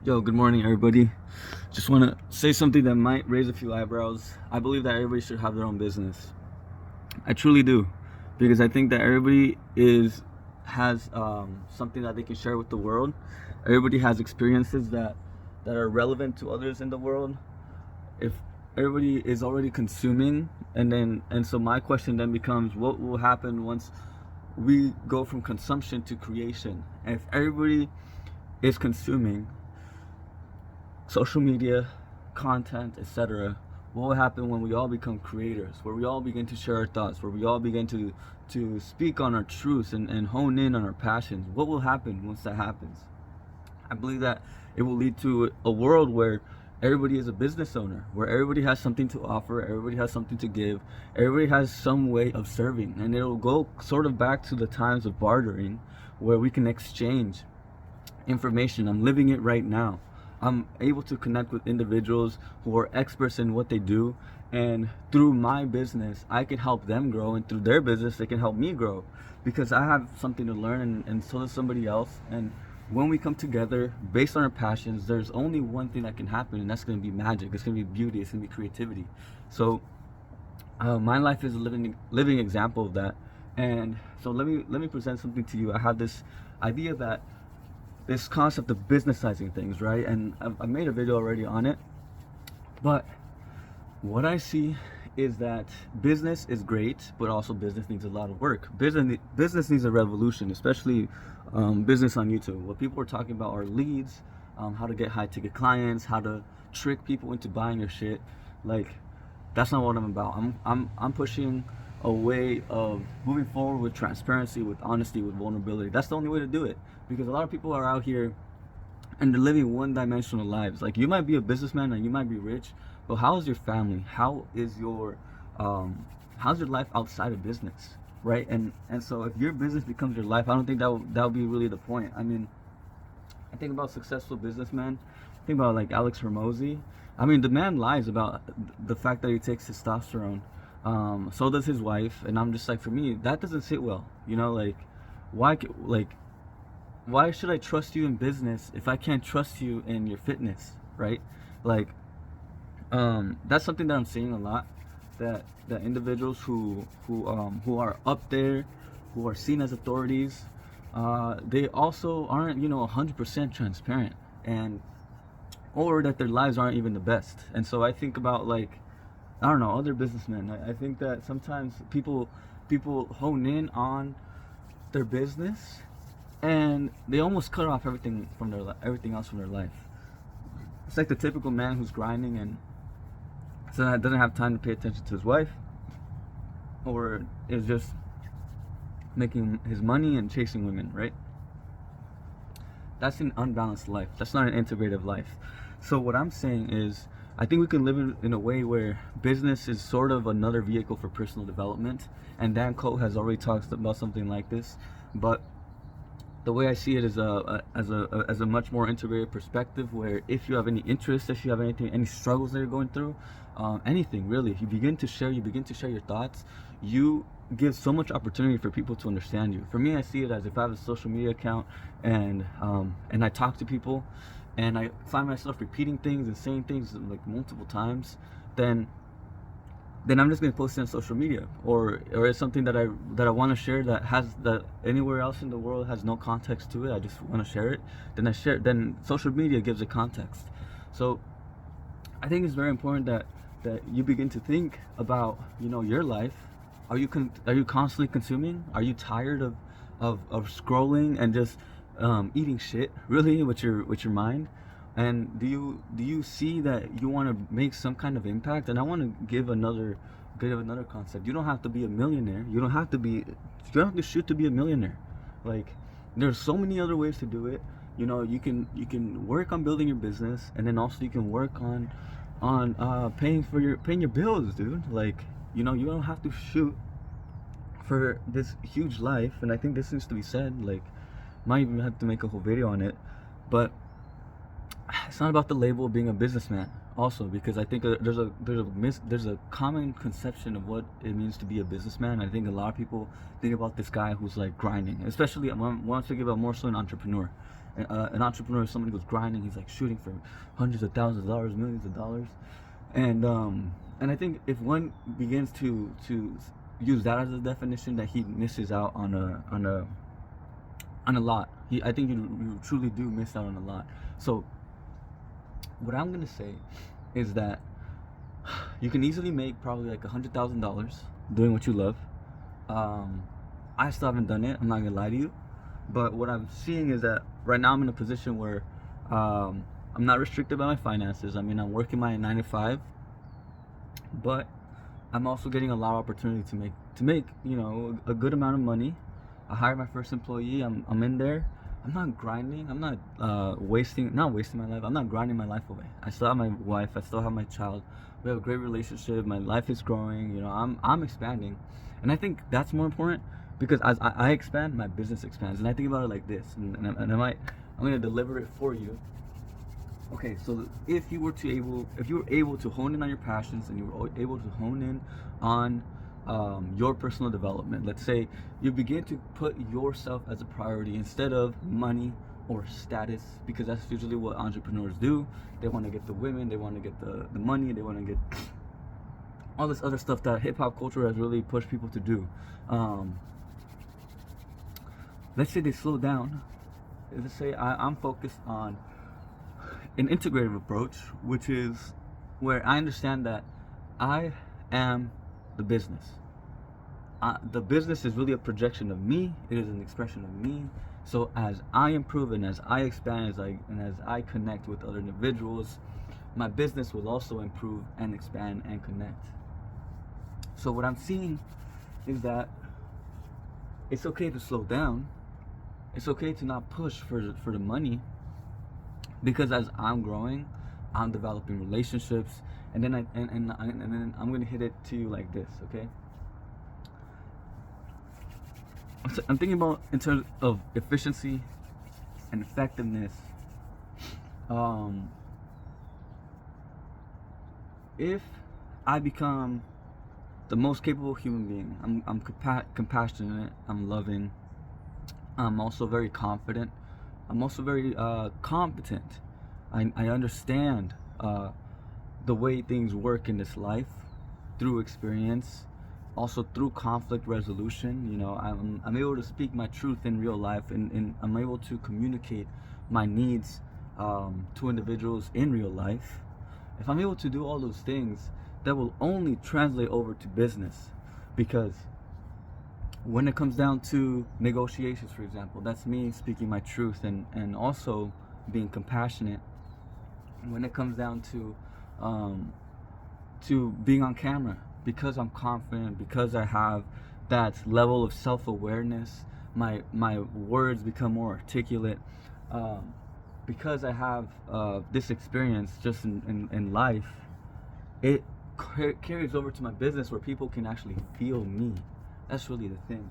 Yo, good morning, everybody. Just want to say something that might raise a few eyebrows. I believe that everybody should have their own business. I truly do, because I think that everybody is has something that they can share with the world. Everybody has experiences that are relevant to others in the world. If everybody is already consuming, and so my question then becomes, what will happen once we go from consumption to creation? And if everybody is consuming social media, content, etc., what will happen when we all become creators, where we all begin to share our thoughts, where we all begin to speak on our truths and hone in on our passions? What will happen once that happens? I believe that it will lead to a world where everybody is a business owner, where everybody has something to offer, everybody has something to give, everybody has some way of serving, and it'll go sort of back to the times of bartering, where we can exchange information. I'm living it right now. I'm able to connect with individuals who are experts in what they do, and through my business I can help them grow, and through their business they can help me grow, because I have something to learn, and so does somebody else. And when we come together based on our passions, there's only one thing that can happen, and that's going to be magic. It's going to be beauty. It's going to be creativity. So my life is a living example of that. And so let me present something to you. I have this idea that this concept of businessizing things, right? And I've made a video already on it. But what I see is that business is great, but also business needs a lot of work. Business needs a revolution, especially business on YouTube. What people are talking about are leads, how to get high ticket clients, how to trick people into buying your shit. Like, that's not what I'm about. I'm pushing a way of moving forward with transparency, with honesty, with vulnerability. That's the only way to do it, because a lot of people are out here and they're living one-dimensional lives. Like, you might be a businessman and you might be rich, but how is your family? How's your life outside of business, right? And so if your business becomes your life, I don't think that would be really the point. I mean, I think about successful businessmen. I think about like Alex Hormozy. I mean, the man lies about the fact that he takes testosterone. So does his wife, and I'm just like, for me, that doesn't sit well. You know, like, like, why should I trust you in business if I can't trust you in your fitness, right? Like, that's something that I'm seeing a lot. That individuals who are up there, who are seen as authorities, they also aren't 100% transparent, and or that their lives aren't even the best. And so I think about, like, I don't know, other businessmen. I think that sometimes people hone in on their business, and they almost cut off everything else from their life. It's like the typical man who's grinding and so that doesn't have time to pay attention to his wife, or is just making his money and chasing women, right? That's an unbalanced life. That's not an integrative life. So what I'm saying is, I think we can live in a way where business is sort of another vehicle for personal development. And Dan Coe has already talked about something like this. But the way I see it is as a much more integrated perspective, where if you have any interest, if you have any struggles that you're going through, anything really, if you begin to share, your thoughts, you give so much opportunity for people to understand you. For me, I see it as, if I have a social media account and I talk to people, and I find myself repeating things and saying things like multiple times, then I'm just gonna post it on social media, or it's something that I want to share, that anywhere else in the world has no context to it. I just want to share it. Then social media gives it context. So I think it's very important that you begin to think about your life. Are you constantly consuming? Are you tired of scrolling and just eating shit, really, with your mind? And do you see that you want to make some kind of impact? And I want to give another concept. You don't have to be a millionaire. You don't have to shoot to be a millionaire. Like, there's so many other ways to do it. You can work on building your business, and then also you can work on paying your bills, dude. Like, you don't have to shoot for this huge life. And I think this needs to be said. Like, might even have to make a whole video on it. But it's not about the label of being a businessman also, because I think there's a common conception of what it means to be a businessman. I think a lot of people think about this guy who's like grinding, especially I want to give out more so an entrepreneur. An entrepreneur is somebody who's grinding. He's like shooting for hundreds of thousands of dollars, millions of dollars, and I think if one begins to use that as a definition, that he misses out on a lot. I think you truly do miss out on a lot. So what I'm gonna say is that you can easily make probably like $100,000 doing what you love. I still haven't done it, I'm not gonna lie to you, but what I'm seeing is that right now I'm in a position where I'm not restricted by my finances. I mean, I'm working my 9 to 5, but I'm also getting a lot of opportunity to make a good amount of money. I hired my first employee. I'm in there. I'm not grinding. I'm not wasting my life. I'm not grinding my life away. I still have my wife. I still have my child. We have a great relationship. My life is growing. I'm expanding, and I think that's more important, because as I expand, my business expands. And I think about it like this, and I'm gonna deliver it for you. Okay, so if you were able to hone in on your passions, and you were able to hone in on your personal development, let's say you begin to put yourself as a priority instead of money or status, because that's usually what entrepreneurs do. They want to get the women, they want to get the money, they want to get all this other stuff that hip-hop culture has really pushed people to do. Let's say they slow down. Let's say I'm focused on an integrative approach, which is where I understand that I am the business. The business is really a projection of me. It is an expression of me. So as I improve and as I expand, as I connect with other individuals, my business will also improve and expand and connect. So what I'm seeing is that it's okay to slow down. It's okay to not push for the money, because as I'm growing, I'm developing relationships, and then I'm gonna hit it to you like this, okay? I'm thinking about in terms of efficiency and effectiveness. If I become the most capable human being, I'm compassionate, I'm loving, I'm also very confident, I'm also very competent. I understand the way things work in this life through experience, also through conflict resolution. I'm able to speak my truth in real life, and I'm able to communicate my needs to individuals in real life. If I'm able to do all those things, that will only translate over to business, because when it comes down to negotiations, for example, that's me speaking my truth and also being compassionate. When it comes down to being on camera, because I'm confident, because I have that level of self-awareness, my words become more articulate, because I have this experience just in life, it carries over to my business, where people can actually feel me. That's really the thing.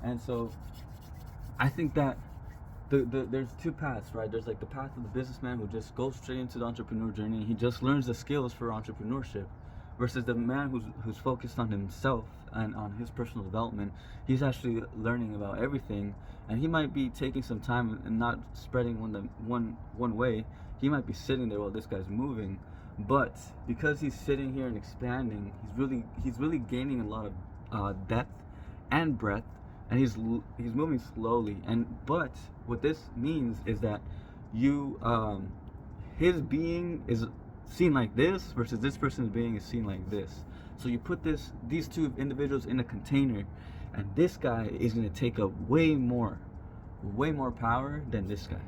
And so I think that there's two paths, right? There's like the path of the businessman who just goes straight into the entrepreneur journey, and he just learns the skills for entrepreneurship, versus the man who's focused on himself and on his personal development. He's actually learning about everything, and he might be taking some time and not spreading one way. He might be sitting there while this guy's moving, but because he's sitting here and expanding, he's really gaining a lot of depth and breadth, and he's moving slowly. But what this means is that his being is seen like this, versus this person's being is seen like this. So you put these two individuals in a container, and this guy is going to take up way more power than this guy.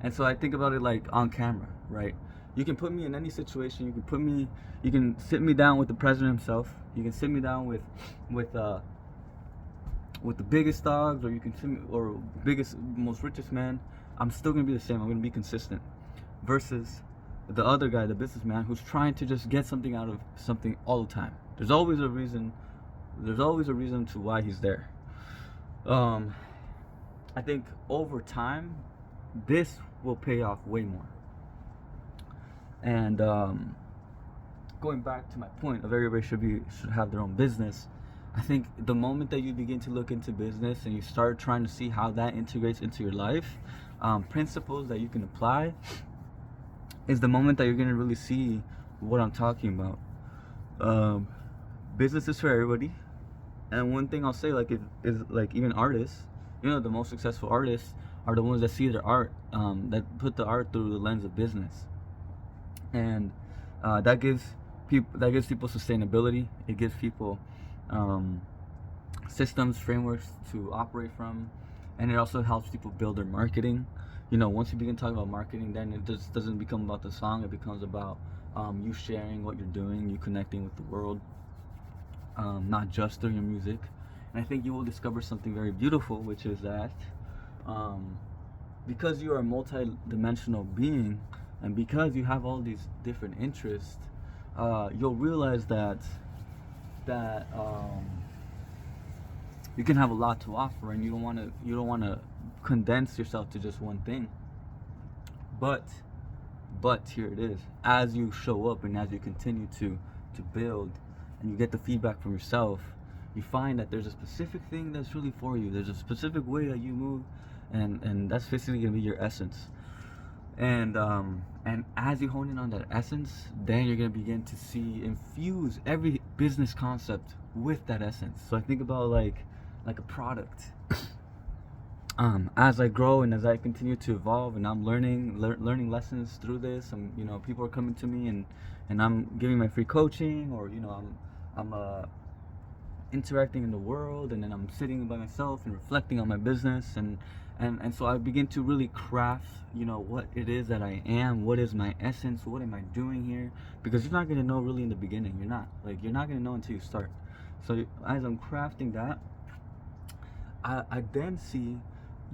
And so I think about it like on camera, right? You can put me in any situation. You can sit me down with the president himself. You can sit me down with the biggest dogs, or you can sit me, or biggest, most richest man. I'm still gonna be the same. I'm gonna be consistent. Versus the other guy, the businessman, who's trying to just get something out of something all the time. There's always a reason. There's always a reason to why he's there. I think over time, this will pay off way more. And going back to my point of everybody should have their own business, I think the moment that you begin to look into business and you start trying to see how that integrates into your life, principles that you can apply, is the moment that you're gonna really see what I'm talking about. Um, Business is for everybody, and one thing I'll say, like, is like, even artists, the most successful artists are the ones that see their art, that put the art through the lens of business, and that gives people sustainability. It gives people um, systems, frameworks to operate from, and it also helps people build their marketing. Once you begin talking about marketing, then it just doesn't become about the song. It becomes about you sharing what you're doing, you connecting with the world, not just through your music. And I think you will discover something very beautiful, which is that because you are a multi-dimensional being, and because you have all these different interests, you'll realize that you can have a lot to offer, and you don't want to condense yourself to just one thing. But here it is. As you show up and as you continue to build, and you get the feedback from yourself, you find that there's a specific thing that's really for you. There's a specific way that you move, and that's basically gonna be your essence. And as you hone in on that essence, then you're gonna begin to infuse every business concept with that essence. So I think about like a product. As I grow and as I continue to evolve, and I'm learning lessons through this, and people are coming to me, and I'm giving my free coaching, or I'm interacting in the world, and then I'm sitting by myself and reflecting on my business, and so I begin to really craft what it is that I am, what is my essence, what am I doing here, because you're not going to know really in the beginning. You're not going to know until you start. So as I'm crafting that, I then see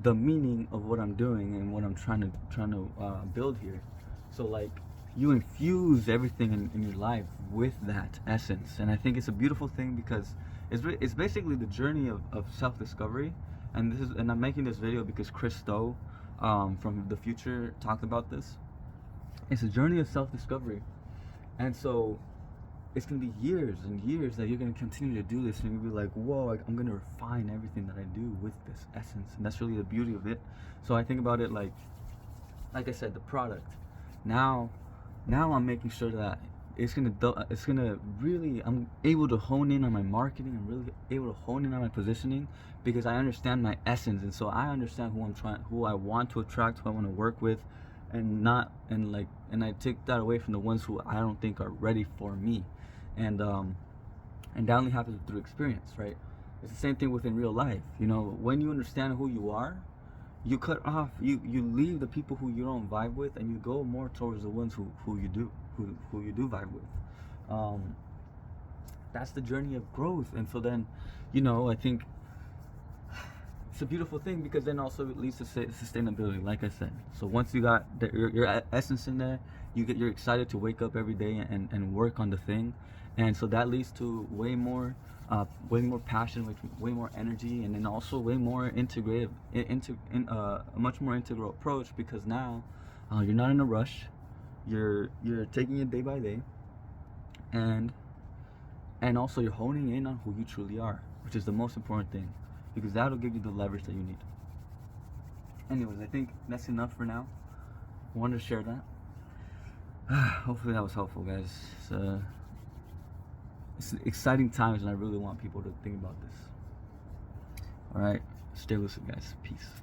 the meaning of what I'm doing and what I'm trying to build here. So like, you infuse everything in your life with that essence, and I think it's a beautiful thing, because it's basically the journey of self-discovery. And I'm making this video because Chris Stowe from the future talked about this. It's a journey of self-discovery, and so it's gonna be years and years that you're gonna continue to do this, and you'll be like, whoa, I'm gonna refine everything that I do with this essence, and that's really the beauty of it. So I think about it like I said, the product. Now I'm making sure that it's gonna really, I'm able to hone in on my marketing. I'm really able to hone in on my positioning, because I understand my essence, and so I understand who I want to attract, who I want to work with, and I take that away from the ones who I don't think are ready for me, and that only happens through experience, right? It's the same thing within real life. When you understand who you are, you cut off, you leave the people who you don't vibe with, and you go more towards the ones who you do vibe with. That's the journey of growth. And so then, I think it's a beautiful thing, because then also it leads to sustainability, like I said. So once you got your essence in there, you're excited to wake up every day and work on the thing, and so that leads to way more passion, way more energy, and then also way more integrative, a much more integral approach, because now you're not in a rush. You're taking it day by day, and also you're honing in on who you truly are, which is the most important thing, because that'll give you the leverage that you need. Anyways, I think that's enough for now. I wanted to share that. Hopefully that was helpful, guys. It's exciting times, and I really want people to think about this. All right, stay lucid, guys. Peace.